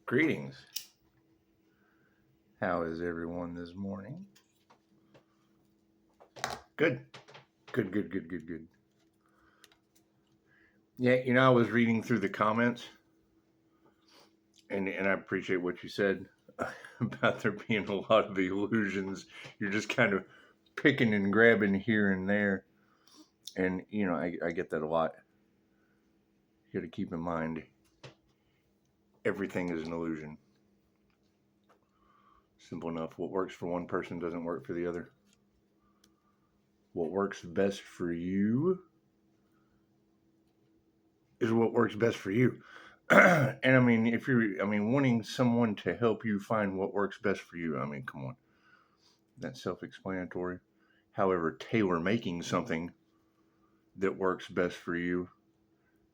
Greetings. How is everyone this morning? Good. Good. Yeah, I was reading through the comments, and I appreciate what you said about there being a lot of illusions. You're just kind of picking and grabbing here and there. And, I get that a lot. You got to keep in mind, everything is an illusion. Simple enough. What works for one person doesn't work for the other. What works best for you is what works best for you. And if you're, wanting someone to help you find what works best for you, come on. That's self-explanatory. However, tailor making something that works best for you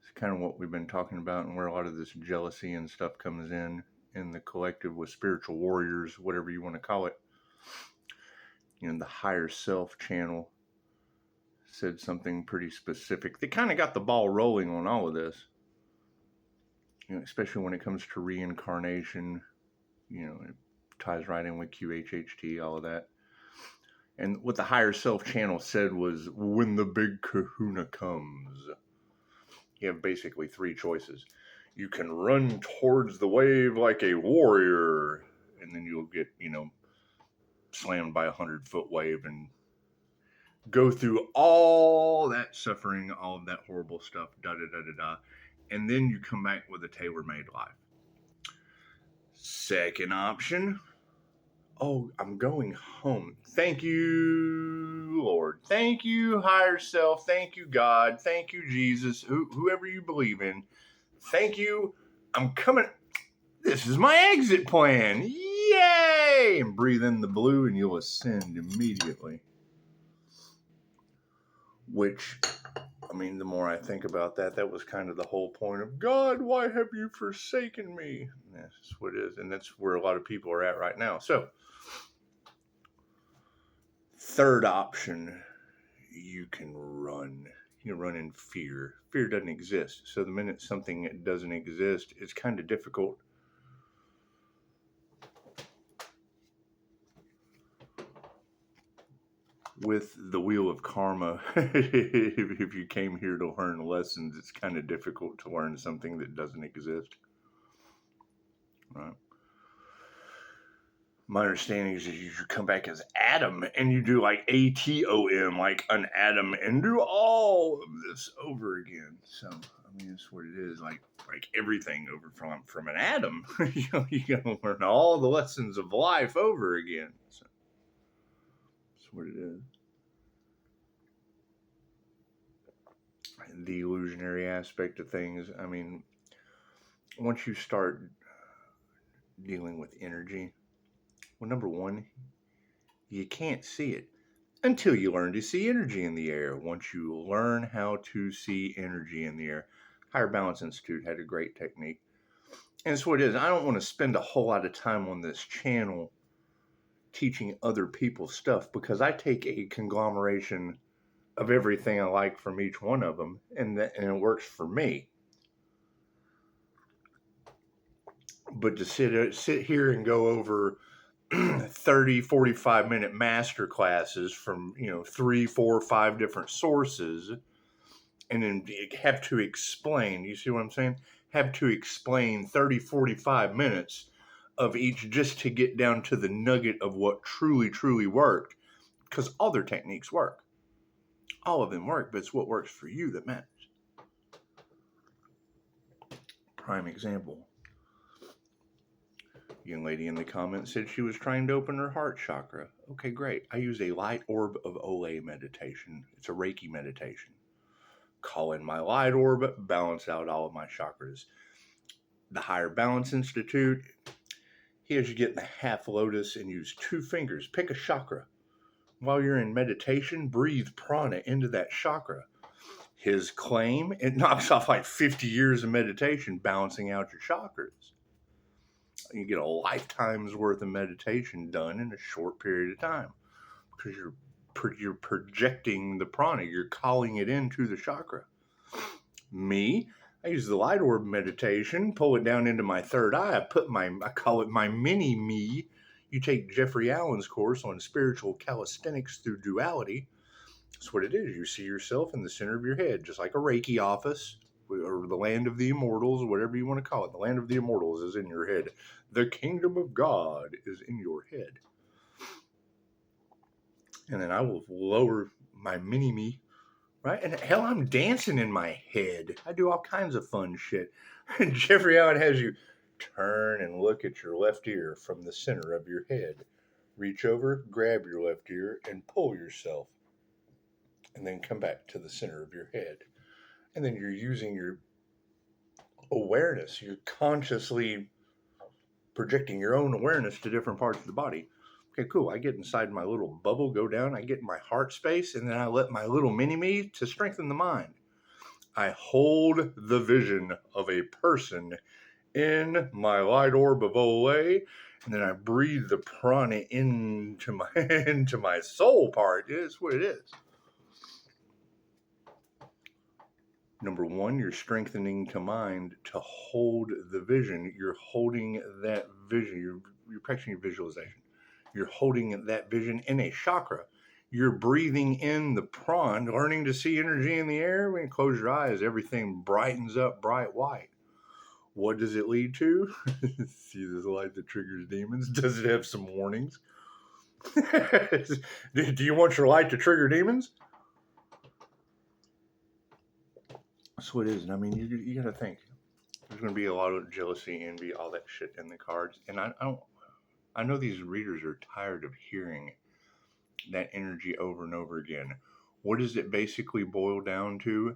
is kind of what we've been talking about, and where a lot of this jealousy and stuff comes in the collective with spiritual warriors, whatever you want to call it. The higher self channel said something pretty specific. They kind of got the ball rolling on all of this. Especially when it comes to reincarnation, it ties right in with QHHT, all of that. And what the higher self channel said was, when the big kahuna comes, you have basically three choices. You can run towards the wave like a warrior, and then you'll get, slammed by 100-foot wave and go through all that suffering, all of that horrible stuff, and then you come back with a tailor-made life. Second option, I'm going home. Thank you, Lord. Thank you, higher self. Thank you, God. Thank you, Jesus. Whoever you believe in. Thank you. I'm coming. This is my exit plan. Yay! And breathe in the blue and you'll ascend immediately. Which, the more I think about that, that was kind of the whole point of, God, why have you forsaken me? That's what it is. And that's where a lot of people are at right now. So, third option, you can run. You run in fear. Fear doesn't exist. So the minute something doesn't exist, it's kind of difficult. With the wheel of karma, if you came here to learn lessons, it's kind of difficult to learn something that doesn't exist. Right? My understanding is that you come back as Adam and you do like ATOM, like an atom, and do all of this over again. So, that's what it is. Like everything over from an atom. You gotta learn all the lessons of life over again. So, that's what it is. The illusionary aspect of things. Once you start dealing with energy, well, number one, you can't see it until you learn to see energy in the air. Once you learn how to see energy in the air, Higher Balance Institute had a great technique. And it's what it is. I don't want to spend a whole lot of time on this channel teaching other people stuff, because I take a conglomeration of everything I like from each one of them, and it works for me. But to sit here and go over 30, 45-minute master classes from, 3, 4, 5 different sources, and then have to explain, you see what I'm saying? Have to explain 30, 45 minutes of each just to get down to the nugget of what truly worked, because all their techniques work. All of them work, but it's what works for you that matters. Prime example. Young lady in the comments said she was trying to open her heart chakra. Okay, great. I use a light orb of Ole meditation. It's a Reiki meditation. Call in my light orb, balance out all of my chakras. The Higher Balance Institute, he has you get in the half lotus and use 2 fingers. Pick a chakra. While you're in meditation, breathe prana into that chakra. His claim, it knocks off like 50 years of meditation balancing out your chakras. You get a lifetime's worth of meditation done in a short period of time, because you're projecting the prana. You're calling it into the chakra. Me, I use the light orb meditation, pull it down into my third eye. I call it my mini me. You take Jeffrey Allen's course on spiritual calisthenics through duality. That's what it is. You see yourself in the center of your head, just like a Reiki office or the land of the immortals, whatever you want to call it. The land of the immortals is in your head. The kingdom of God is in your head. And then I will lower my mini me, right? And hell, I'm dancing in my head. I do all kinds of fun shit. And Jeffrey Allen has you turn and look at your left ear from the center of your head. Reach over, grab your left ear, and pull yourself. And then come back to the center of your head. And then you're using your awareness. You're consciously projecting your own awareness to different parts of the body. Okay, cool. I get inside my little bubble, go down, I get in my heart space, and then I let my little mini-me to strengthen the mind. I hold the vision of a person in my light orb of Olay, and then I breathe the prana into my soul part. It's what it is. Number one, you're strengthening the mind to hold the vision. You're holding that vision. You're practicing your visualization. You're holding that vision in a chakra. You're breathing in the prana, learning to see energy in the air. When you close your eyes, everything brightens up bright white. What does it lead to? See this light that triggers demons? Does it have some warnings? Do you want your light to trigger demons? That's what it is. And I mean, you got to think. There's going to be a lot of jealousy, envy, all that shit in the cards. And I know these readers are tired of hearing that energy over and over again. What does it basically boil down to?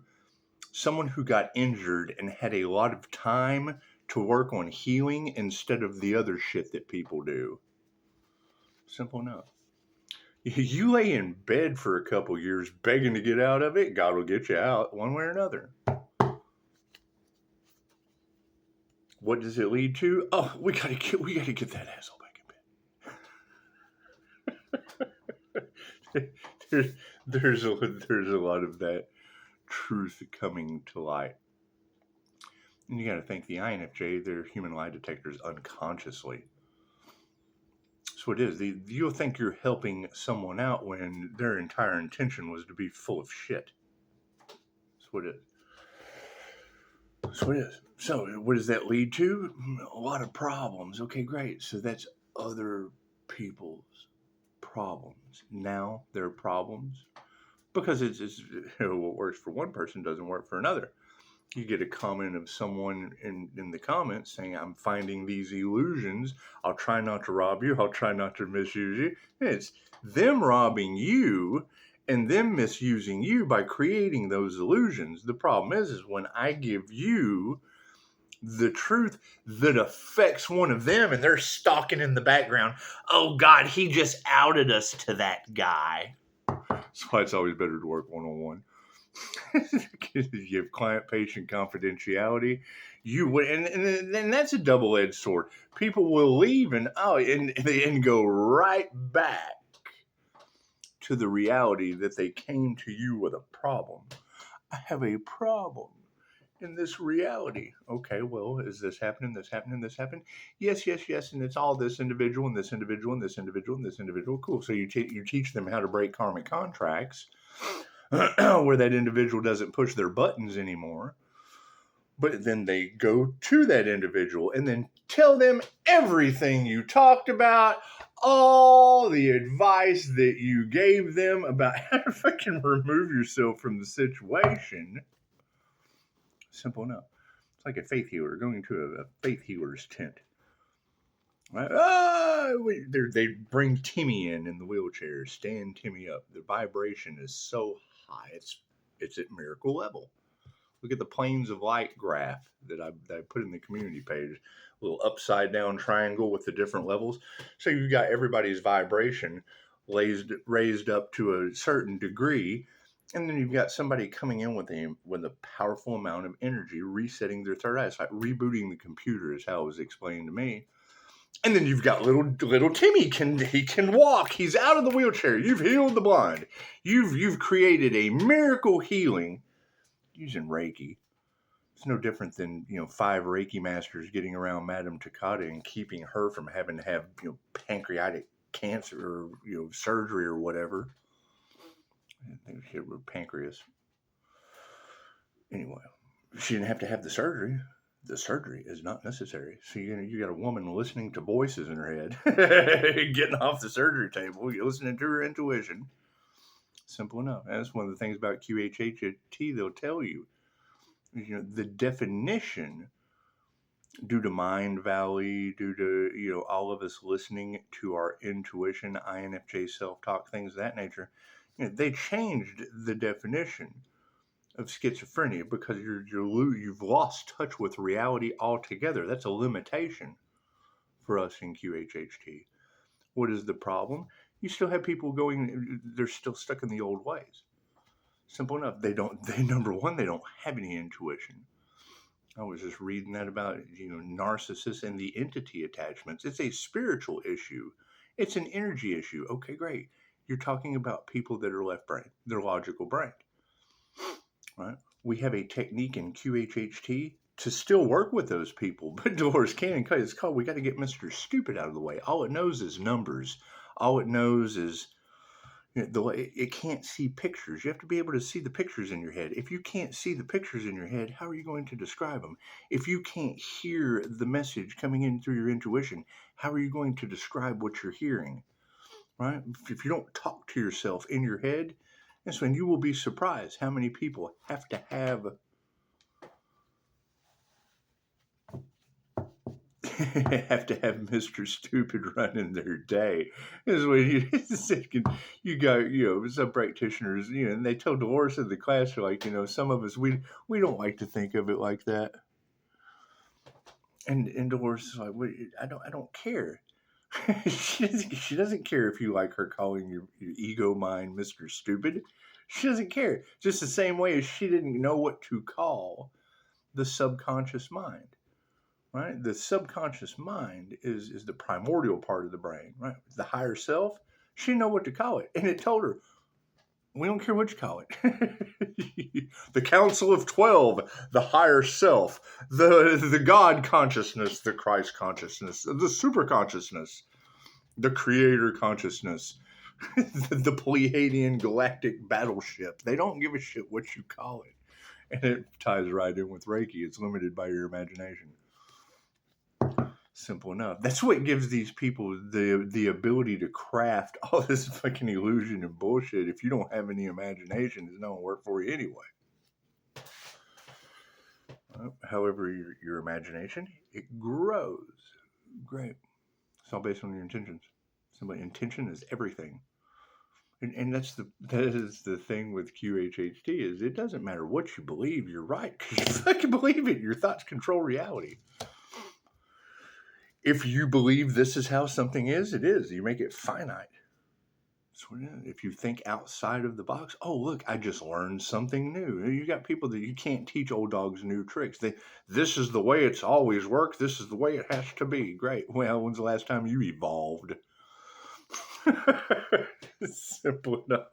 Someone who got injured and had a lot of time to work on healing instead of the other shit that people do. Simple enough. You lay in bed for a couple years begging to get out of it, God will get you out one way or another. What does it lead to? Oh, we gotta get that asshole back in bed. there's a lot of that truth coming to light. And you got to think the INFJ, they're human lie detectors unconsciously. So it is. You'll think you're helping someone out when their entire intention was to be full of shit. That's what it is. That's what it is. So what does that lead to? A lot of problems. Okay, great. So that's other people's problems. Now they're problems. Because it's what works for one person doesn't work for another. You get a comment of someone in the comments saying, I'm finding these illusions. I'll try not to rob you. I'll try not to misuse you. And it's them robbing you and them misusing you by creating those illusions. The problem is when I give you the truth that affects one of them and they're stalking in the background. Oh, God, he just outed us to that guy. That's why it's always better to work one-on-one. You have client-patient confidentiality. You would, and that's a double-edged sword. People will leave and go right back to the reality that they came to you with a problem. I have a problem in this reality. Okay, well, is this happening? This happening? This happened? Yes, and it's all this individual and this individual and this individual and this individual. Cool. So you teach them how to break karmic contracts. Where that individual doesn't push their buttons anymore. But then they go to that individual and then tell them everything you talked about, all the advice that you gave them about how to fucking remove yourself from the situation. Simple enough. It's like a faith healer going to a faith healer's tent. Right? They bring Timmy in the wheelchair, stand Timmy up. The vibration is so high, it's at miracle level. Look at the planes of light graph that I put in the community page. A little upside down triangle with the different levels. So you've got everybody's vibration raised up to a certain degree, and then you've got somebody coming in with a powerful amount of energy, resetting their third eye. It's like rebooting the computer, is how it was explained to me. And then you've got little Timmy he can walk. He's out of the wheelchair. You've healed the blind. You've created a miracle healing using Reiki. It's no different than, 5 Reiki masters getting around Madame Takata and keeping her from having to have, pancreatic cancer or, surgery or whatever. I think she had pancreas. Anyway, she didn't have to have the surgery. The surgery is not necessary. So you got a woman listening to voices in her head, getting off the surgery table. You're listening to her intuition. Simple enough. And that's one of the things about QHHT they'll tell you. The definition, due to Mind Valley, due to, all of us listening to our intuition, INFJ self-talk, things of that nature, they changed the definition of schizophrenia because you've lost touch with reality altogether. That's a limitation for us in QHHT. What is the problem? You still have people they're still stuck in the old ways. Simple enough. Number one, they don't have any intuition. I was just reading that about, narcissists and the entity attachments. It's a spiritual issue. It's an energy issue. Okay, great. You're talking about people that are left brain, they're logical brain. Right? We have a technique in QHHT to still work with those people, but Dolores Cannon, it's called, we got to get Mr. Stupid out of the way. All it knows is numbers. All it knows is, it can't see pictures. You have to be able to see the pictures in your head. If you can't see the pictures in your head, how are you going to describe them? If you can't hear the message coming in through your intuition, how are you going to describe what you're hearing? Right? If you don't talk to yourself in your head, that's when you will be surprised how many people have to have Mr. Stupid running their day. Is when you got, some practitioners, and they tell Dolores in the class, like, some of us, we don't like to think of it like that. And Dolores is like, I don't care. She doesn't care if you like her calling your ego mind Mr. Stupid. She doesn't care. Just the same way as she didn't know what to call the subconscious mind. Right? The subconscious mind is the primordial part of the brain, right? The higher self, she didn't know what to call it. And it told her, we don't care what you call it. The Council of 12, the higher self, the God consciousness, the Christ consciousness, the super consciousness, the creator consciousness, the Pleiadian galactic battleship. They don't give a shit what you call it. And it ties right in with Reiki. It's limited by your imagination. Simple enough. That's what gives these people the ability to craft all this fucking illusion and bullshit. If you don't have any imagination, it's not going to work for you anyway. However, your imagination, it grows. Great. It's all based on your intentions. Intention is everything. And that is the thing with QHHT, is it doesn't matter what you believe, you're right, because you fucking believe it. Your thoughts control reality. If you believe this is how something is, it is. You make it finite. That's what it is. If you think outside of the box, oh, look, I just learned something new. You got people that you can't teach old dogs new tricks. This is the way it's always worked. This is the way it has to be. Great. Well, when's the last time you evolved? Simple enough.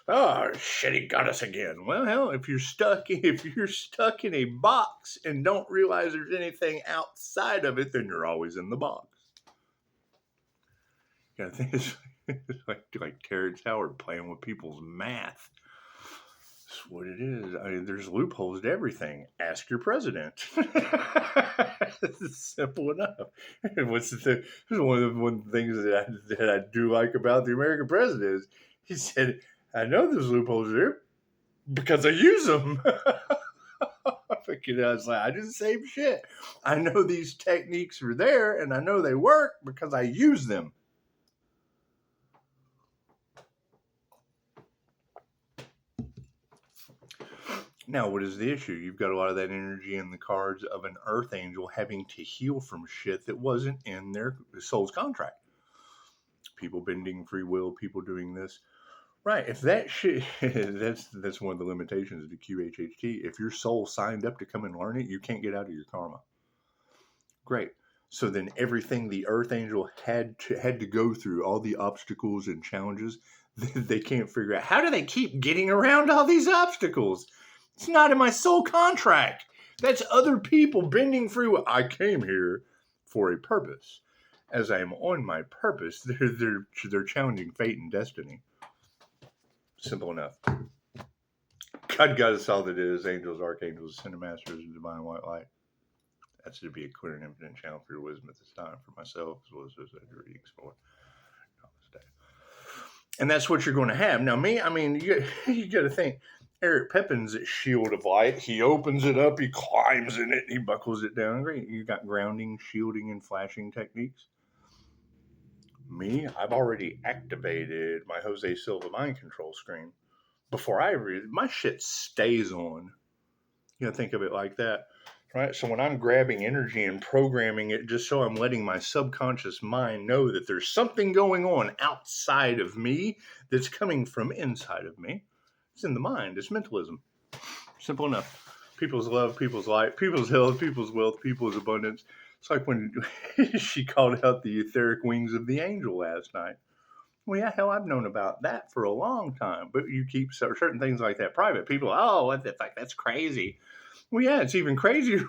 Oh shit, he got us again. Well, hell, if you're stuck in a box and don't realize there's anything outside of it, then you're always in the box. Yeah, I think it's like Terrence Howard playing with people's math. That's what it is. I mean, there's loopholes to everything. Ask your president. It's simple enough. And one of the things that I do like about the American president is he said, I know there's loopholes there because I use them. I was like, I do the same shit. I know these techniques are there and I know they work because I use them. Now, what is the issue? You've got a lot of that energy in the cards of an earth angel having to heal from shit that wasn't in their soul's contract. People bending free will, people doing this. Right, if that shit, that's one of the limitations of the QHHT. If your soul signed up to come and learn it, you can't get out of your karma. Great. So then everything the earth angel had to go through, all the obstacles and challenges, they can't figure out. How do they keep getting around all these obstacles? It's not in my soul contract. That's other people bending free will. I came here for a purpose. As I am on my purpose, they're challenging fate and destiny. Simple enough. God got us all that is angels, archangels, ascended masters, and divine white light. That's to be a clear and infinite channel for your wisdom at this time for myself, as well as those that are readings for this day. And that's what you're going to have. Now, me, I mean, you got to think. Eric Pepin's shield of light. He opens it up, he climbs in it, he buckles it down. Great. You got grounding, shielding, and flashing techniques. Me, I've already activated my Jose Silva mind control screen. Before I read it, my shit stays on. You know, think of it like that, right? So when I'm grabbing energy and programming it, just so I'm letting my subconscious mind know that there's something going on outside of me that's coming from inside of me. It's in the mind. It's mentalism. Simple enough. People's love, people's light, people's health, people's wealth, people's abundance. It's like when she called out the etheric wings of the angel last night. Well, yeah, hell, I've known about that for a long time. But you keep certain things like that private. People, oh, what the fuck, that's crazy. Well, yeah, it's even crazier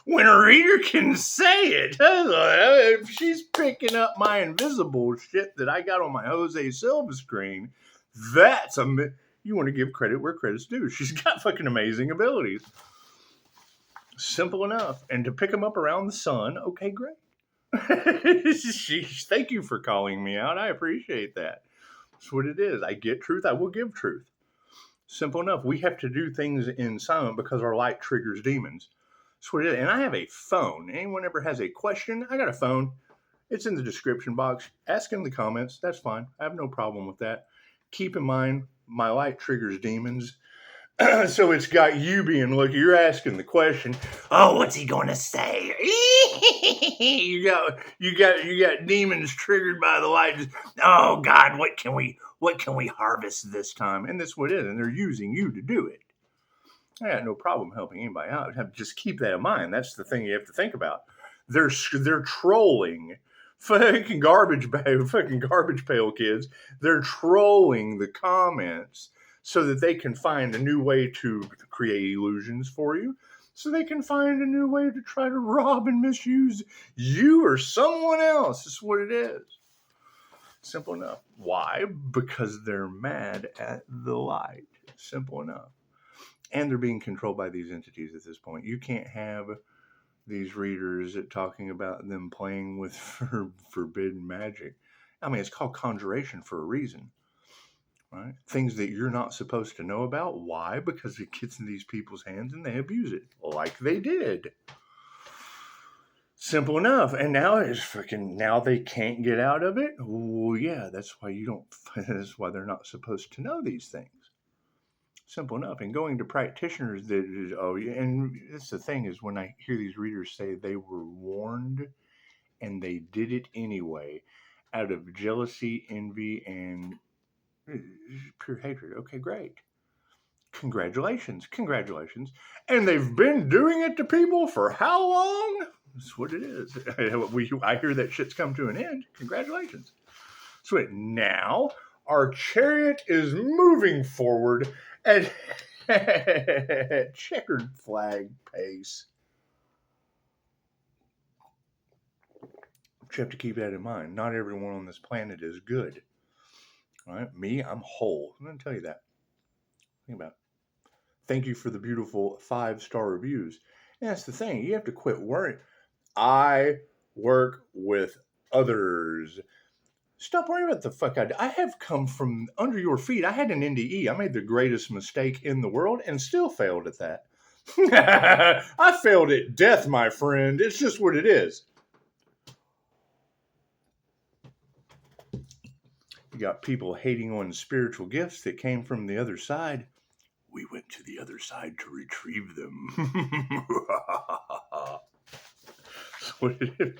when a reader can say it. If she's picking up my invisible shit that I got on my Jose Silva screen, that's you want to give credit where credit's due. She's got fucking amazing abilities. Simple enough. And to pick them up around the sun, okay, great. Thank you for calling me out. I appreciate that. That's what it is. I get truth. I will give truth. Simple enough. We have to do things in silent because our light triggers demons. That's what it is. And I have a phone. Anyone ever has a question? I got a phone. It's in the description box. Ask in the comments. That's fine. I have no problem with that. Keep in mind, my light triggers demons. So it's got you being lucky. You're asking the question. Oh, what's he gonna say? you got demons triggered by the light. Oh God, what can we harvest this time? And that's what it is. And they're using you to do it. I got no problem helping anybody out. Just keep that in mind. That's the thing you have to think about. They're trolling. Fucking garbage pail kids. They're trolling the comments so that they can find a new way to create illusions for you, so they can find a new way to try to rob and misuse you or someone else. That's what it is. Simple enough. Why? Because they're mad at the light. Simple enough. And they're being controlled by these entities at this point. You can't have these readers talking about them playing with forbidden magic. I mean, it's called conjuration for a reason. Right? Things that you're not supposed to know about. Why? Because it gets in these people's hands and they abuse it. Like they did. Simple enough. And now now they can't get out of it. Well, yeah, that's why that's why they're not supposed to know these things. Simple enough. And going to practitioners and that's the thing is when I hear these readers say they were warned and they did it anyway out of jealousy, envy, and pure hatred. Okay, great. Congratulations. And they've been doing it to people for how long? That's what it is. I hear that shit's come to an end. Congratulations. So now our chariot is moving forward at checkered flag pace. But you have to keep that in mind. Not everyone on this planet is good. All right? Me, I'm whole. I'm going to tell you that. Think about it. Thank you for the beautiful 5-star reviews. And that's the thing. You have to quit worrying. I work with others. Stop worrying about the fuck I do. I have come from under your feet. I had an NDE. I made the greatest mistake in the world and still failed at that. I failed at death, my friend. It's just what it is. You got people hating on spiritual gifts that came from the other side. We went to the other side to retrieve them.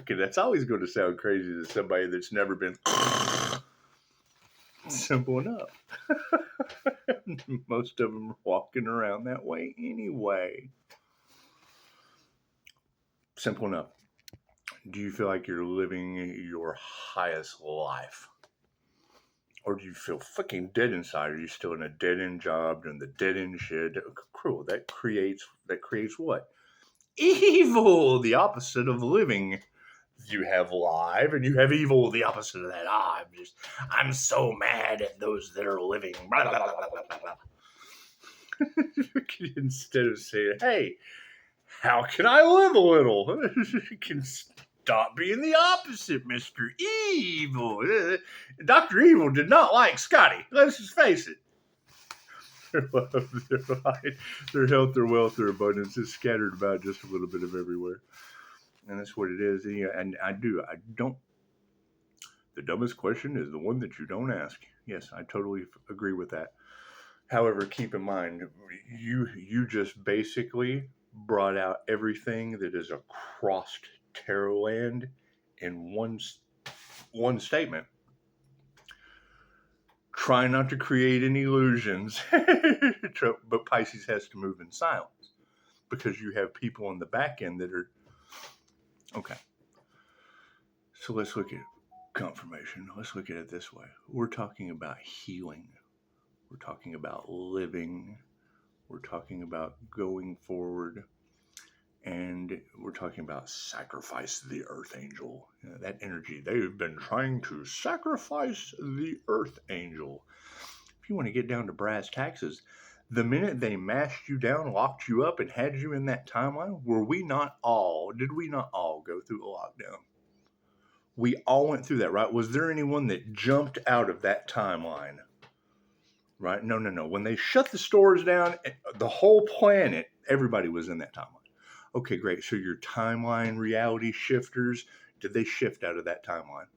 That's always going to sound crazy to somebody that's never been simple enough. Most of them are walking around that way anyway. Simple enough. Do you feel like you're living your highest life? Or do you feel fucking dead inside? Are you still in a dead end job doing the dead end shit? Cruel. That creates what? Evil, the opposite of living. You have live and you have evil, the opposite of that. I'm so mad at those that are living. Blah, blah, blah, blah, blah, blah. Instead of saying, hey, how can I live a little? You can stop being the opposite, Mr. Evil. Dr. Evil did not like Scotty. Let's just face it. Their love, their light, their health, their wealth, their abundance is scattered about just a little bit of everywhere. And that's what it is. And I don't. The dumbest question is the one that you don't ask. Yes, I totally agree with that. However, keep in mind, you just basically brought out everything that is across tarot land in one statement. Try not to create any illusions, but Pisces has to move in silence because you have people on the back end that are okay. So let's look at confirmation. Let's look at it this way. We're talking about healing. We're talking about living. We're talking about going forward. And we're talking about sacrifice the earth angel. You know, that energy. They've been trying to sacrifice the earth angel. If you want to get down to brass taxes, the minute they mashed you down, locked you up, and had you in that timeline, did we not all go through a lockdown? We all went through that, right? Was there anyone that jumped out of that timeline? Right? No. When they shut the stores down, the whole planet, everybody was in that timeline. Okay, great. So your timeline reality shifters, did they shift out of that timeline?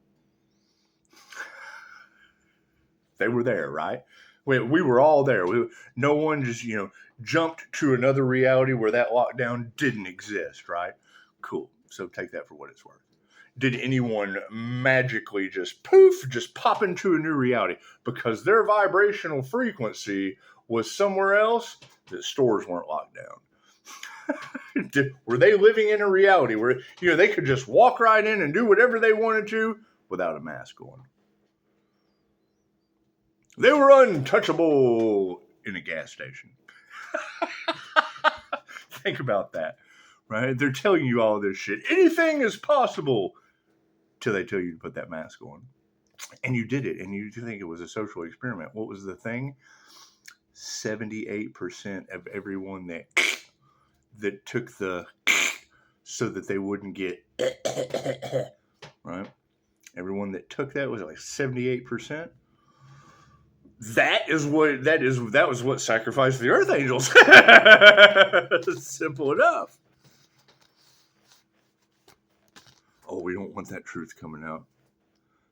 They were there, right? We were all there. No one just, jumped to another reality where that lockdown didn't exist, right? Cool. So take that for what it's worth. Did anyone magically just pop into a new reality because their vibrational frequency was somewhere else that stores weren't locked down? Were they living in a reality where they could just walk right in and do whatever they wanted to without a mask on? They were untouchable in a gas station. Think about that, right? They're telling you all this shit. Anything is possible till they tell you to put that mask on. And you did it, and you think it was a social experiment. What was the thing? 78% of everyone that took the so that they wouldn't get right. Everyone that took that was like 78%. That was what sacrificed the earth angels. Simple enough. Oh, we don't want that truth coming out.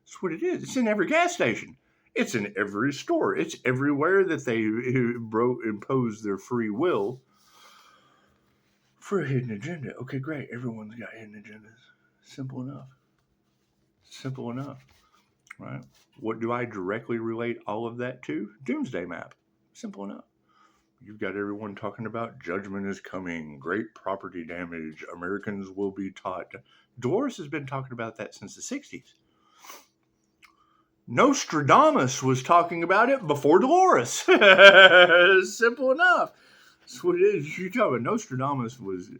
That's what it is. It's in every gas station. It's in every store. It's everywhere that they impose their free will for a hidden agenda. Okay, great. Everyone's got hidden agendas. Simple enough. Simple enough. Right? What do I directly relate all of that to? Doomsday Map. Simple enough. You've got everyone talking about judgment is coming, great property damage, Americans will be taught. Dolores has been talking about that since the 60s. Nostradamus was talking about it before Dolores. Simple enough. That's what it is. You talk about Nostradamus was,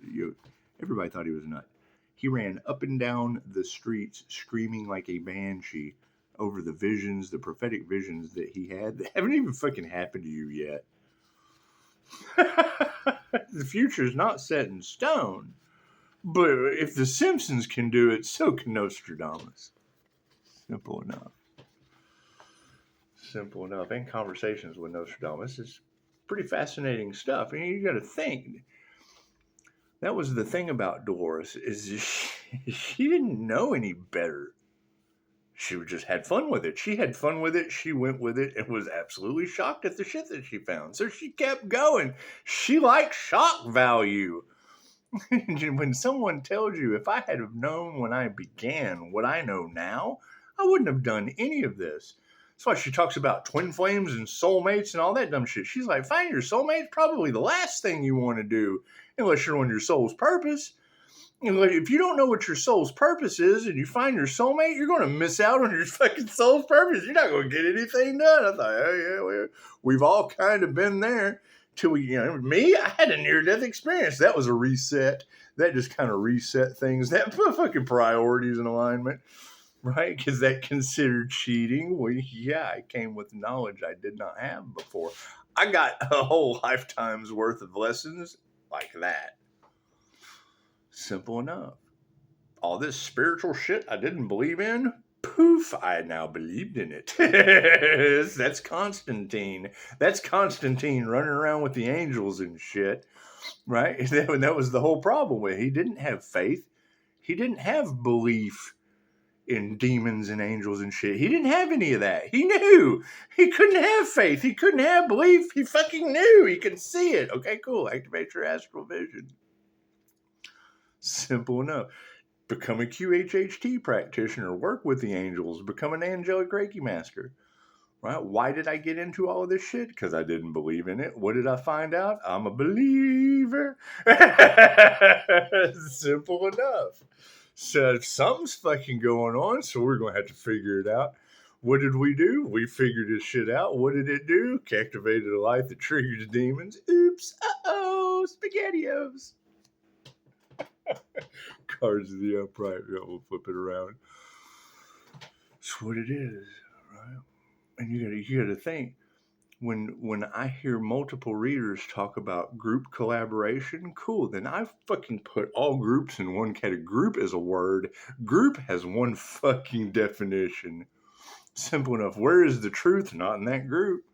everybody thought he was a nut. He ran up and down the streets screaming like a banshee over the visions, the prophetic visions that he had that haven't even fucking happened to you yet. The future is not set in stone. But if the Simpsons can do it, so can Nostradamus. Simple enough. Simple enough. And conversations with Nostradamus is pretty fascinating stuff. And you got to think. That was the thing about Dolores, is she didn't know any better. She just had fun with it. She had fun with it. She went with it and was absolutely shocked at the shit that she found. So she kept going. She liked shock value. When someone tells you, if I had have known when I began what I know now, I wouldn't have done any of this. That's why she talks about twin flames and soulmates and all that dumb shit. She's like, finding your soulmate is probably the last thing you want to do unless you're on your soul's purpose. If you don't know what your soul's purpose is and you find your soulmate, you're going to miss out on your fucking soul's purpose. You're not going to get anything done. I thought, oh, yeah, we've all kind of been there till me, I had a near-death experience. That was a reset. That just kind of reset things. That put fucking priorities in alignment, right? Because that considered cheating. Well, yeah, I came with knowledge I did not have before. I got a whole lifetime's worth of lessons like that. Simple enough. All this spiritual shit I didn't believe in, poof, I now believed in it. That's Constantine. That's Constantine running around with the angels and shit, right? That was the whole problem with it. He didn't have faith. He didn't have belief in demons and angels and shit. He didn't have any of that. He knew. He couldn't have faith. He couldn't have belief. He fucking knew. He could see it. Okay, cool. Activate your astral vision. Simple enough. Become a QHHT practitioner, work with the angels, become an angelic Reiki master. Right? Why did I get into all of this shit? Because I didn't believe in it. What did I find out? I'm a believer. Simple enough. So something's fucking going on, so we're going to have to figure it out. What did we do? We figured this shit out. What did it do? Activated a light that triggers demons. Oops. Uh-oh. SpaghettiOs. Cards of the upright. We'll flip it around. That's what it is, right? And you gotta think, when I hear multiple readers talk about group collaboration, cool. Then I fucking put all groups in one category. Group is a word. Group has one fucking definition. Simple enough. Where is the truth? Not in that group.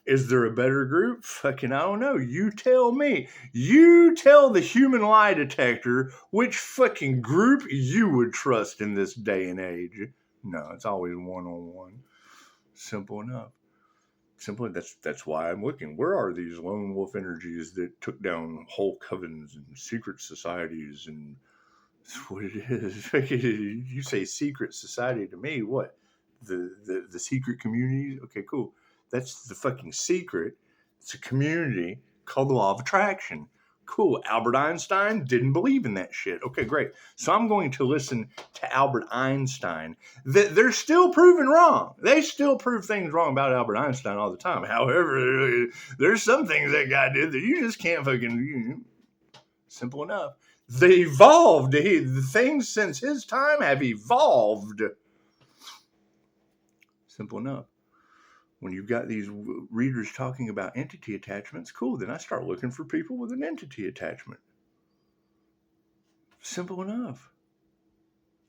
Is there a better group? Fucking, I don't know. You tell me. You tell the human lie detector which fucking group you would trust in this day and age. No, it's always one-on-one. Simple enough. Simply, that's why I'm looking. Where are these lone wolf energies that took down whole covens and secret societies? And that's what it is. You say secret society to me, what? The secret community? Okay, cool. That's the fucking secret. It's a community called the Law of Attraction. Cool. Albert Einstein didn't believe in that shit. Okay, great. So I'm going to listen to Albert Einstein. They're still proven wrong. They still prove things wrong about Albert Einstein all the time. However, there's some things that guy did that you just can't fucking... Simple enough. They evolved. The things since his time have evolved. Simple enough. When you've got these readers talking about entity attachments, cool, then I start looking for people with an entity attachment. Simple enough.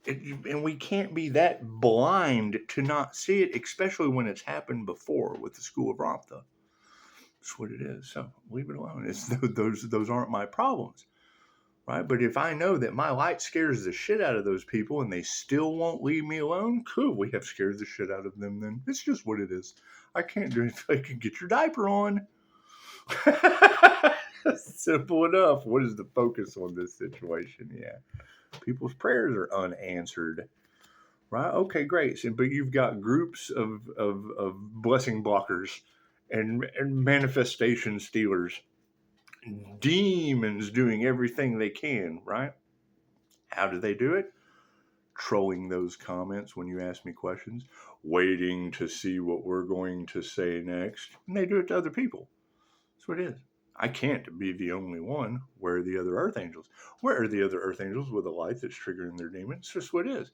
And we can't be that blind to not see it, especially when it's happened before with the School of Ramtha. That's what it is. So leave it alone. Those aren't my problems. Right? But if I know that my light scares the shit out of those people and they still won't leave me alone, cool, we have scared the shit out of them then. It's just what it is. I can't do anything. I can get your diaper on. Simple enough. What is the focus on this situation? Yeah. People's prayers are unanswered. Right? Okay, great. So, but you've got groups of blessing blockers and manifestation stealers. Demons doing everything they can, right? How do they do it? Trolling those comments when you ask me questions, waiting to see what we're going to say next. And they do it to other people. That's what it is. I can't be the only one. Where are the other Earth Angels? Where are the other Earth Angels with a light that's triggering their demons? It's just what it is.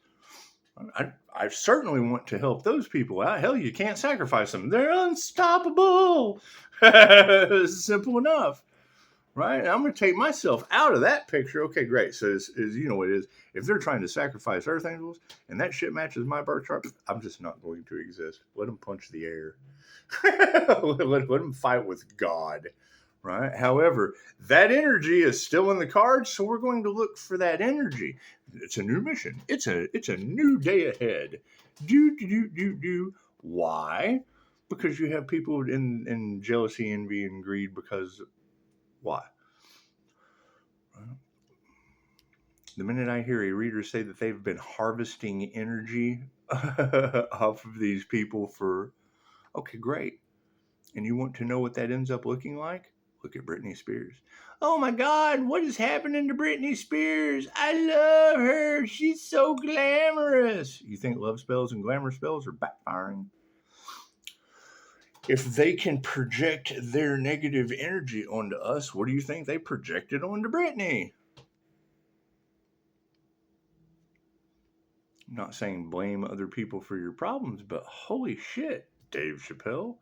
I certainly want to help those people out. Hell, you can't sacrifice them. They're unstoppable. Simple enough. Right? I'm going to take myself out of that picture. Okay, great. So, you know what it is. If they're trying to sacrifice Earth Angels and that shit matches my birth chart, I'm just not going to exist. Let them punch the air. let them fight with God. Right? However, that energy is still in the cards, so we're going to look for that energy. It's a new mission. It's a new day ahead. Do. Why? Because you have people in jealousy, envy, and greed because... Why? The minute I hear a reader say that they've been harvesting energy off of these people for, okay, great. And you want to know what that ends up looking like? Look at Britney Spears. Oh my God, what is happening to Britney Spears? I love her. She's so glamorous. You think love spells and glamour spells are backfiring? If they can project their negative energy onto us, what do you think they projected onto Britney? I'm not saying blame other people for your problems, but holy shit, Dave Chappelle.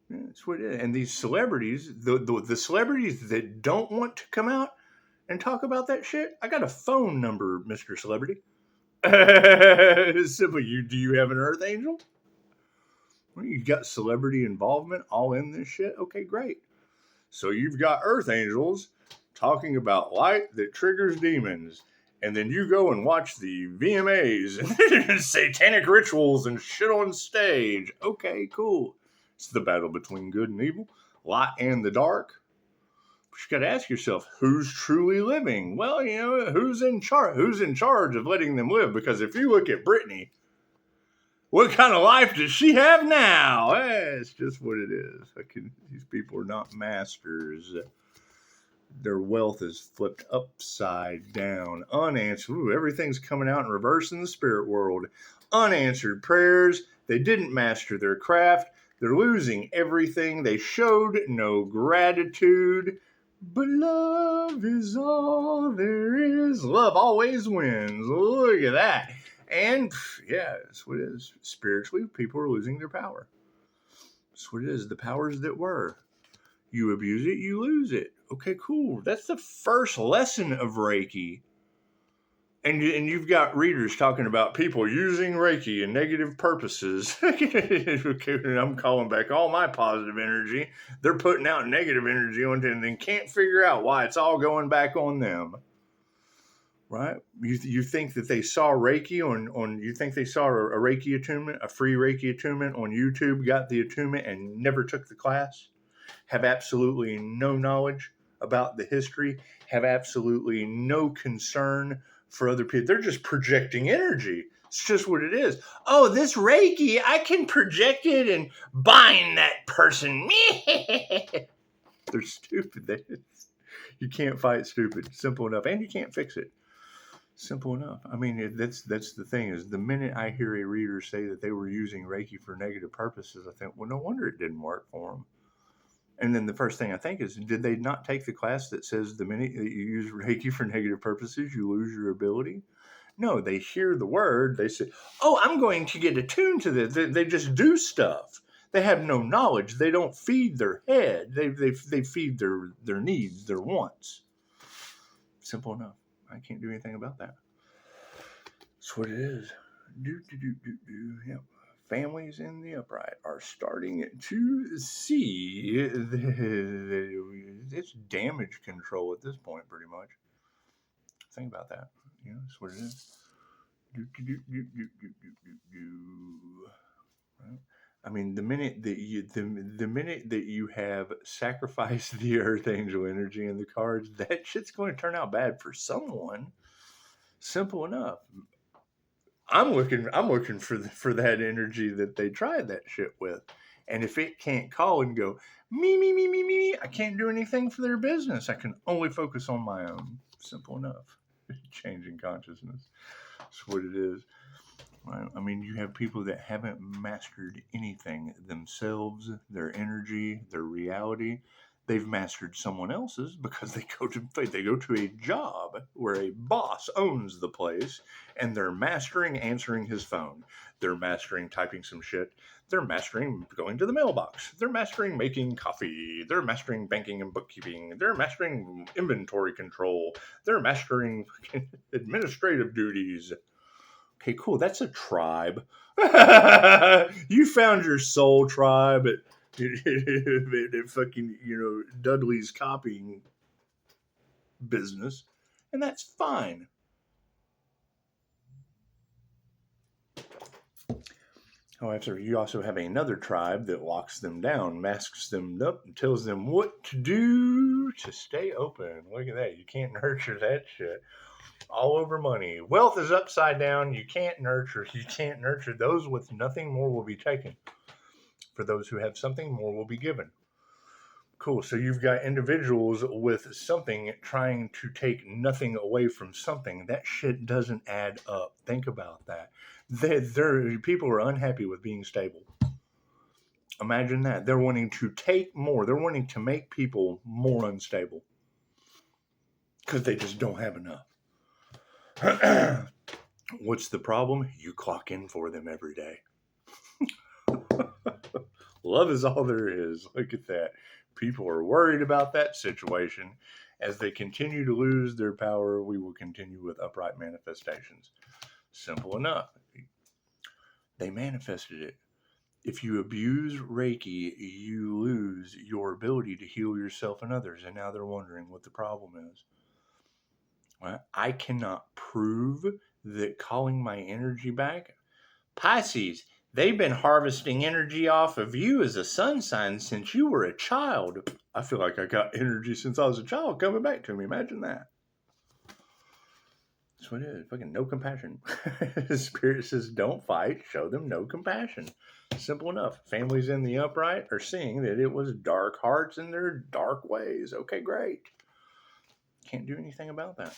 Yeah, that's what it is. And these celebrities, the celebrities that don't want to come out and talk about that shit, I got a phone number, Mr. Celebrity. Simply, do you have an Earth Angel? Well, you got celebrity involvement all in this shit? Okay, great. So you've got Earth Angels talking about light that triggers demons. And then you go and watch the VMAs and satanic rituals and shit on stage. Okay, cool. It's the battle between good and evil, light and the dark. But you got to ask yourself, who's truly living? Well, who's in charge? Who's in charge of letting them live? Because if you look at Britney, what kind of life does she have now? It's just what it is. These people are not masters. Their wealth is flipped upside down. Unanswered. Ooh, everything's coming out in reverse in the spirit world. Unanswered prayers. They didn't master their craft. They're losing everything. They showed no gratitude. But love is all there is. Love always wins. Look at that. And yeah, that's what it is. Spiritually, people are losing their power. That's what it is. The powers that were. You abuse it, you lose it. Okay, cool. That's the first lesson of Reiki. And you've got readers talking about people using Reiki in negative purposes. Okay, and I'm calling back all my positive energy. They're putting out negative energy onto it and then can't figure out why it's all going back on them. Right? You think that they saw Reiki on you think they saw a Reiki attunement, a free Reiki attunement on YouTube, got the attunement and never took the class? Have absolutely no knowledge about the history, have absolutely no concern for other people. They're just projecting energy. It's just what it is. Oh, this Reiki, I can project it and bind that person. They're stupid. You can't fight stupid. Simple enough. And you can't fix it. Simple enough. I mean, that's the thing is the minute I hear a reader say that they were using Reiki for negative purposes, I think, well, no wonder it didn't work for them. And then the first thing I think is, did they not take the class that says the minute that you use Reiki for negative purposes, you lose your ability? No, they hear the word. They say, oh, I'm going to get attuned to this. They just do stuff. They have no knowledge. They don't feed their head. They feed their needs, their wants. Simple enough. I can't do anything about that. That's what it is. Yep. Families in the upright are starting to see it's damage control at this point, pretty much. Think about that. That's what it is. Right? I mean, the minute that you have sacrificed the Earth Angel energy in the cards, that shit's going to turn out bad for someone. Simple enough. I'm looking for that energy that they tried that shit with. And if it can't call and go, me, I can't do anything for their business. I can only focus on my own. Simple enough. Changing consciousness. That's what it is. Right? I mean, you have people that haven't mastered anything themselves, their energy, their reality. They've mastered someone else's because they go to a job where a boss owns the place, and they're mastering answering his phone. They're mastering typing some shit. They're mastering going to the mailbox. They're mastering making coffee. They're mastering banking and bookkeeping. They're mastering inventory control. They're mastering administrative duties. Okay, cool. That's a tribe. You found your soul tribe at fucking, Dudley's copying business, and that's fine. However, you also have another tribe that locks them down, masks them up, and tells them what to do to stay open. Look at that. You can't nurture that shit. All over money. Wealth is upside down. You can't nurture. Those with nothing more will be taken. For those who have something, more will be given. Cool. So you've got individuals with something trying to take nothing away from something. That shit doesn't add up. Think about that. People are unhappy with being stable. Imagine that. They're wanting to take more. They're wanting to make people more unstable because they just don't have enough. What's the problem? You clock in for them every day. Love is all there is. Look at that. People are worried about that situation. As they continue to lose their power, we will continue with upright manifestations. Simple enough. They manifested it. If you abuse Reiki, you lose your ability to heal yourself and others. And now they're wondering what the problem is. Right? I cannot prove that calling my energy back. Pisces, they've been harvesting energy off of you as a sun sign since you were a child. I feel like I got energy since I was a child coming back to me. Imagine that. That's what it is. Fucking no compassion. Spirit says, don't fight. Show them no compassion. Simple enough. Families in the upright are seeing that it was dark hearts in their dark ways. Okay, great. Can't do anything about that.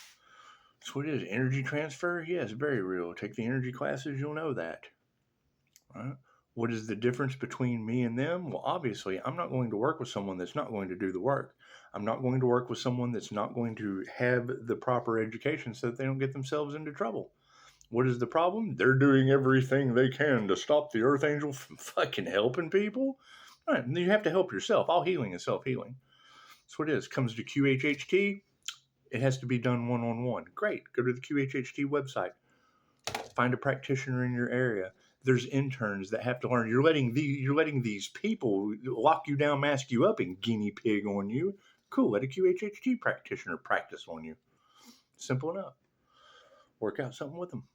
That's what it is. Energy transfer? Yes, very real. Take the energy classes, you'll know that. Right? What is the difference between me and them? Well, obviously, I'm not going to work with someone that's not going to do the work. I'm not going to work with someone that's not going to have the proper education so that they don't get themselves into trouble. What is the problem? They're doing everything they can to stop the Earth Angel from fucking helping people. All right, you have to help yourself. All healing is self-healing. That's what it is. Comes to QHHT, it has to be done one-on-one. Great. Go to the QHHT website. Find a practitioner in your area. There's interns that have to learn. You're letting these people lock you down, mask you up, and guinea pig on you. Cool. Let a QHHT practitioner practice on you. Simple enough. Work out something with them.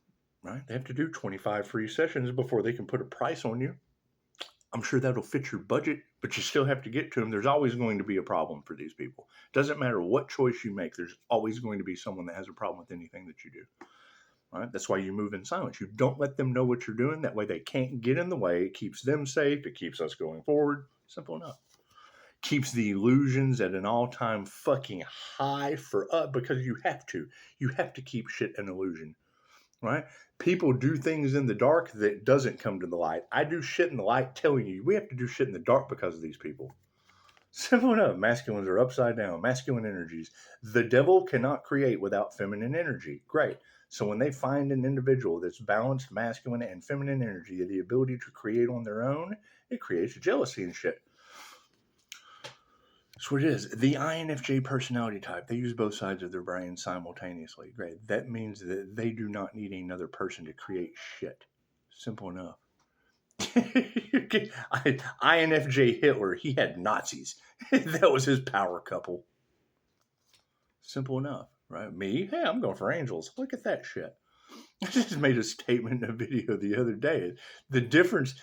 Right? They have to do 25 free sessions before they can put a price on you. I'm sure that'll fit your budget, but you still have to get to them. There's always going to be a problem for these people. Doesn't matter what choice you make. There's always going to be someone that has a problem with anything that you do. All right? That's why you move in silence. You don't let them know what you're doing. That way they can't get in the way. It keeps them safe. It keeps us going forward. Simple enough. Keeps the illusions at an all-time fucking high for us because you have to. You have to keep shit an illusion. Right? People do things in the dark that doesn't come to the light. I do shit in the light telling you we have to do shit in the dark because of these people. Simple enough. Masculines are upside down. Masculine energies. The devil cannot create without feminine energy. Great. So when they find an individual that's balanced masculine and feminine energy, the ability to create on their own, it creates jealousy and shit. That's what it is. The INFJ personality type, they use both sides of their brain simultaneously. Great. That means that they do not need another person to create shit. Simple enough. INFJ Hitler, he had Nazis. That was his power couple. Simple enough, right? Me? Hey, I'm going for angels. Look at that shit. I just made a statement in a video the other day. The difference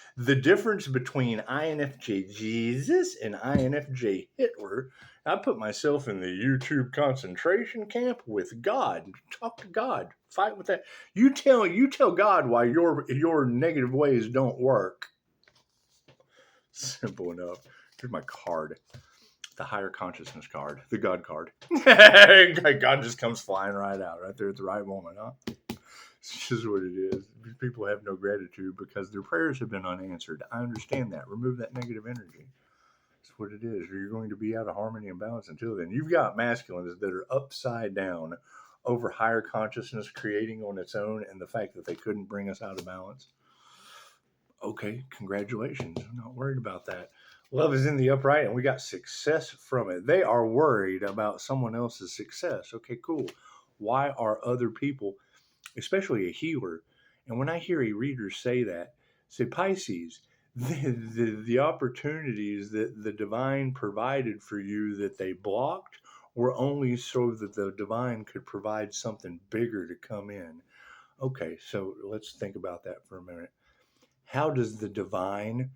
between INFJ Jesus and INFJ Hitler. I put myself in the YouTube concentration camp with God. Talk to God. Fight with that. You tell God why your negative ways don't work. Simple enough. Here's my card. The higher consciousness card. The God card. God just comes flying right out right there at the right moment, huh? It's just what it is. People have no gratitude because their prayers have been unanswered. I understand that. Remove that negative energy. That's what it is. You're going to be out of harmony and balance until then. You've got masculines that are upside down over higher consciousness creating on its own and the fact that they couldn't bring us out of balance. Okay, congratulations. I'm not worried about that. Love is in the upright and we got success from it. They are worried about someone else's success. Okay, cool. Why are other people, especially a healer, and when I hear a reader say that, say Pisces, the opportunities that the divine provided for you that they blocked were only so that the divine could provide something bigger to come in. Okay, so let's think about that for a minute. How does the divine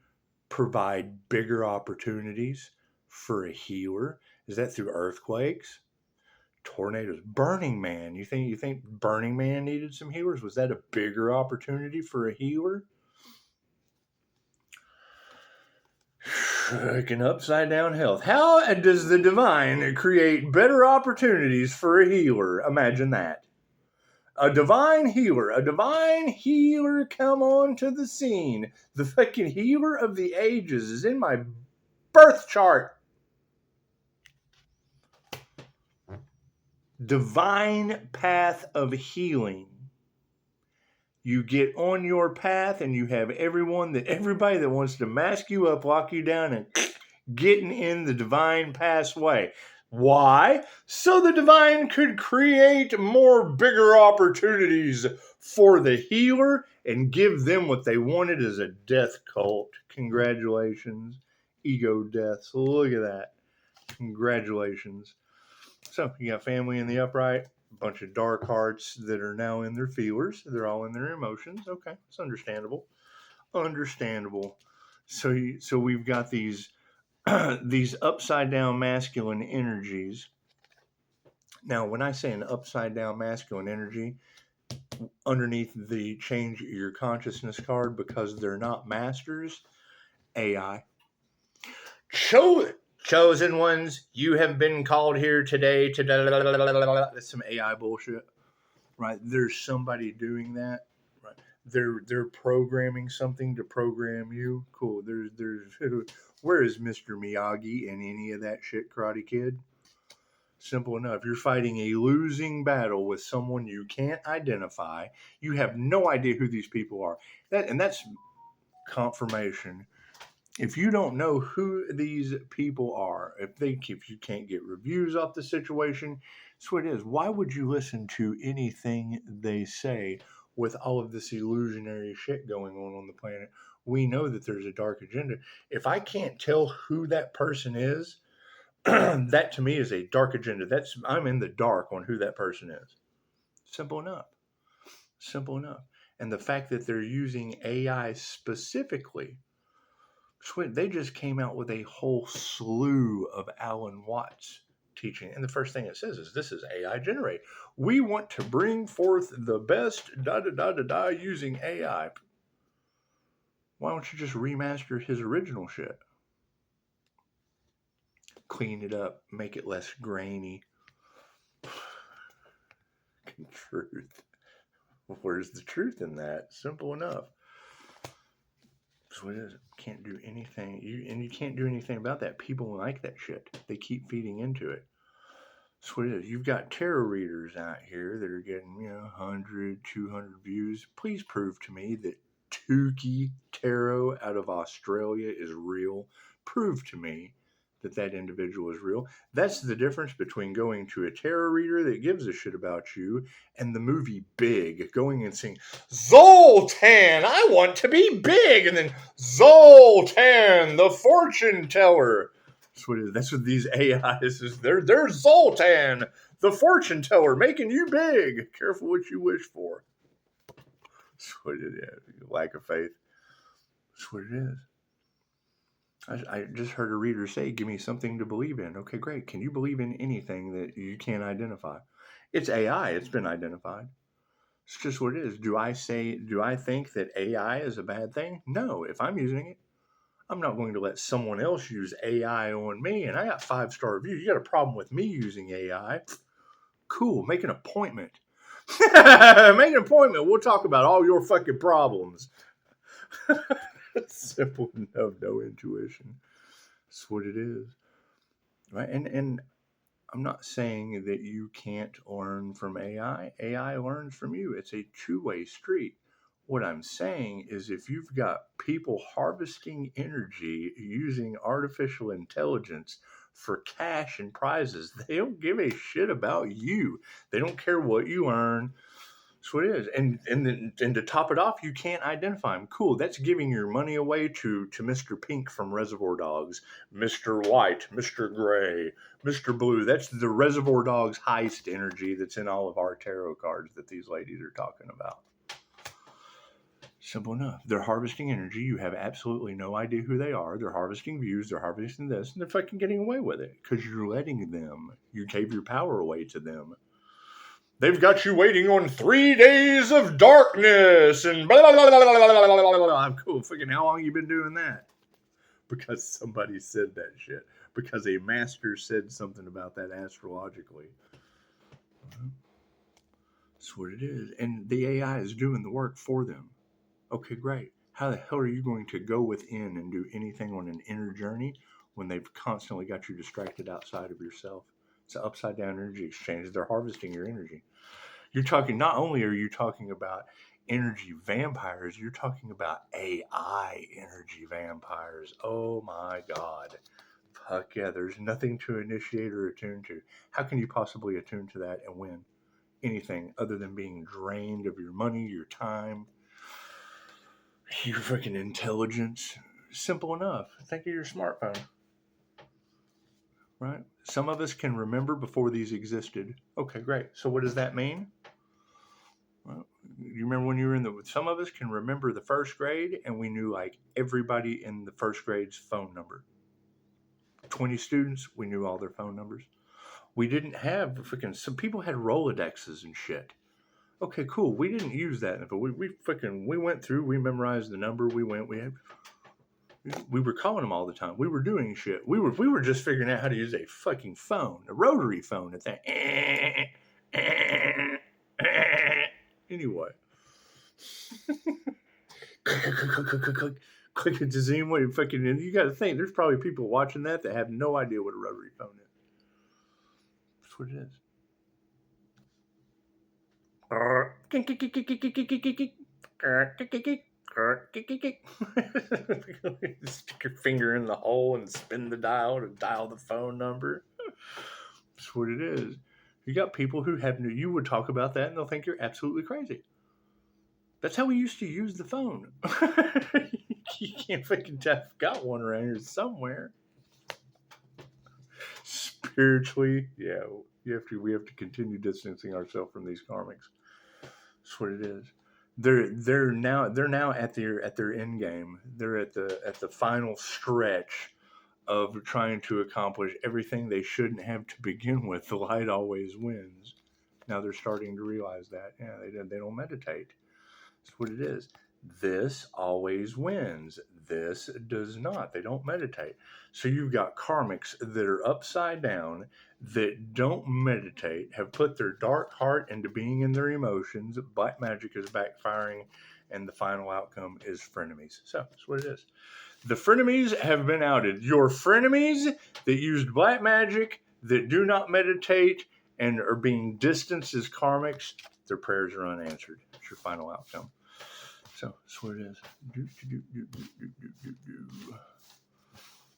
provide bigger opportunities for a healer? Is that through earthquakes? Tornadoes? Burning Man. You think Burning Man needed some healers? Was that a bigger opportunity for a healer? Freaking upside down health. How does the divine create better opportunities for a healer? Imagine that. A divine healer come onto the scene. The fucking healer of the ages is in my birth chart. Divine path of healing. You get on your path and you have everybody that wants to mask you up, lock you down, and getting in the divine pathway. Why? So the divine could create more bigger opportunities for the healer and give them what they wanted as a death cult. Congratulations. Ego deaths. Look at that. Congratulations. So you got family in the upright, a bunch of dark hearts that are now in their feelers. They're all in their emotions. Okay, it's understandable. Understandable. So we've got these these upside down masculine energies. Now, when I say an upside down masculine energy, underneath the change your consciousness card, because they're not masters, AI. Chosen ones, you have been called here today to... That's some AI bullshit, right? There's somebody doing that, right? They're programming something to program you. Cool. There's where is Mr. Miyagi and any of that shit, Karate Kid? Simple enough. You're fighting a losing battle with someone you can't identify. You have no idea who these people are. That's confirmation. If you don't know who these people are, if you can't get reviews off the situation, that's what it is. Why would you listen to anything they say with all of this illusionary shit going on the planet? We know that there's a dark agenda. If I can't tell who that person is, that to me is a dark agenda. I'm in the dark on who that person is. Simple enough. Simple enough. And the fact that they're using AI specifically, they just came out with a whole slew of Alan Watts teaching. And the first thing it says is, this is AI generated. We want to bring forth the best using AI. Why don't you just remaster his original shit? Clean it up, make it less grainy. Truth. Where's the truth in that? Simple enough. So it is. Can't do anything. You can't do anything about that. People like that shit. They keep feeding into it. So it is. You've got tarot readers out here that are getting 100, 200 views. Please prove to me that Tukey Tarot out of Australia is real. Prove to me that individual is real. That's the difference between going to a tarot reader that gives a shit about you and the movie Big, going and saying, Zoltan, I want to be big, and then Zoltan, the fortune teller. That's what these AIs is. They're Zoltan, the fortune teller, making you big. Careful what you wish for. That's what it is. Lack of faith. That's what it is. I just heard a reader say, give me something to believe in. Okay, great. Can you believe in anything that you can't identify? It's AI. It's been identified. It's just what it is. Do I think that AI is a bad thing? No. If I'm using it, I'm not going to let someone else use AI on me. And I got 5-star reviews. You got a problem with me using AI? Cool. Make an appointment. Make an appointment. We'll talk about all your fucking problems. Simple enough, no intuition. That's what it is, right? And I'm not saying that you can't learn from AI. AI learns from you. It's a two-way street. What I'm saying is, if you've got people harvesting energy using artificial intelligence for cash and prizes, they don't give a shit about you. They don't care what you earn. That's what it is. And to top it off, you can't identify him. Cool. That's giving your money away to Mr. Pink from Reservoir Dogs, Mr. White, Mr. Gray, Mr. Blue. That's the Reservoir Dogs heist energy that's in all of our tarot cards that these ladies are talking about. Simple enough. They're harvesting energy. You have absolutely no idea who they are. They're harvesting views. They're harvesting this. And they're fucking getting away with it because you're letting them. You gave your power away to them. They've got you waiting on 3 days of darkness and blah, blah, blah, blah, blah, blah, blah, blah. I'm cool. Fucking how long you been doing that? because somebody said that shit. Because a master said something about that astrologically. That's what it is. And the AI is doing the work for them. Okay, great. How the hell are you going to go within and do anything on an inner journey when they've constantly got you distracted outside of yourself? It's an upside down energy exchange. They're harvesting your energy. You're talking, not only are you talking about energy vampires, you're talking about AI energy vampires. Oh my God. Fuck yeah, there's nothing to initiate or attune to. How can you possibly attune to that and win anything other than being drained of your money, your time, your freaking intelligence? Simple enough. Think of your smartphone, right? Some of us can remember before these existed. Okay, great. So what does that mean? Well, you remember when you were in the, some of us can remember the first grade and we knew like everybody in the first grade's phone number. 20 students, we knew all their phone numbers. We didn't have freaking, some people had Rolodexes and shit. Okay, cool. We didn't use that, but we went through, we memorized the number, we were calling them all the time. We were doing shit. We were just figuring out how to use a fucking phone, a rotary phone at that. Anyway. Click it to Zoom. What fucking? And you got to think, there's probably people watching that have no idea what a rotary phone is. That's what it is. Stick your finger in the hole and spin the dial to dial the phone number. That's what it is. You got people who have no. You would talk about that and they'll think you're absolutely crazy. That's how we used to use the phone. You can't fucking tell. I've got one around here somewhere. Spiritually, yeah, we have to continue distancing ourselves from these karmics. That's what it is. They're now at their end game. They're at the final stretch of trying to accomplish everything they shouldn't have to begin with. The light always wins. Now they're starting to realize that. Yeah, they don't meditate. That's what it is. This always wins. This does not. They don't meditate. So you've got karmics that are upside down, that don't meditate, have put their dark heart into being in their emotions. Black magic is backfiring, and the final outcome is frenemies. So that's what it is. The frenemies have been outed. Your frenemies that used black magic, that do not meditate, and are being distanced as karmics, their prayers are unanswered. It's your final outcome. So that's what it is.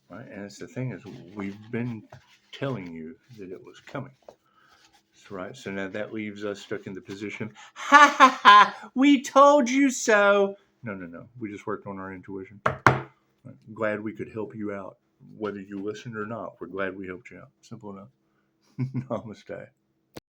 Right, and it's the thing is, we've been telling you that it was coming. That's right. So now that leaves us stuck in the position. Ha ha ha! We told you so. No. We just worked on our intuition. Right. Glad we could help you out, whether you listened or not. We're glad we helped you out. Simple enough. Namaste.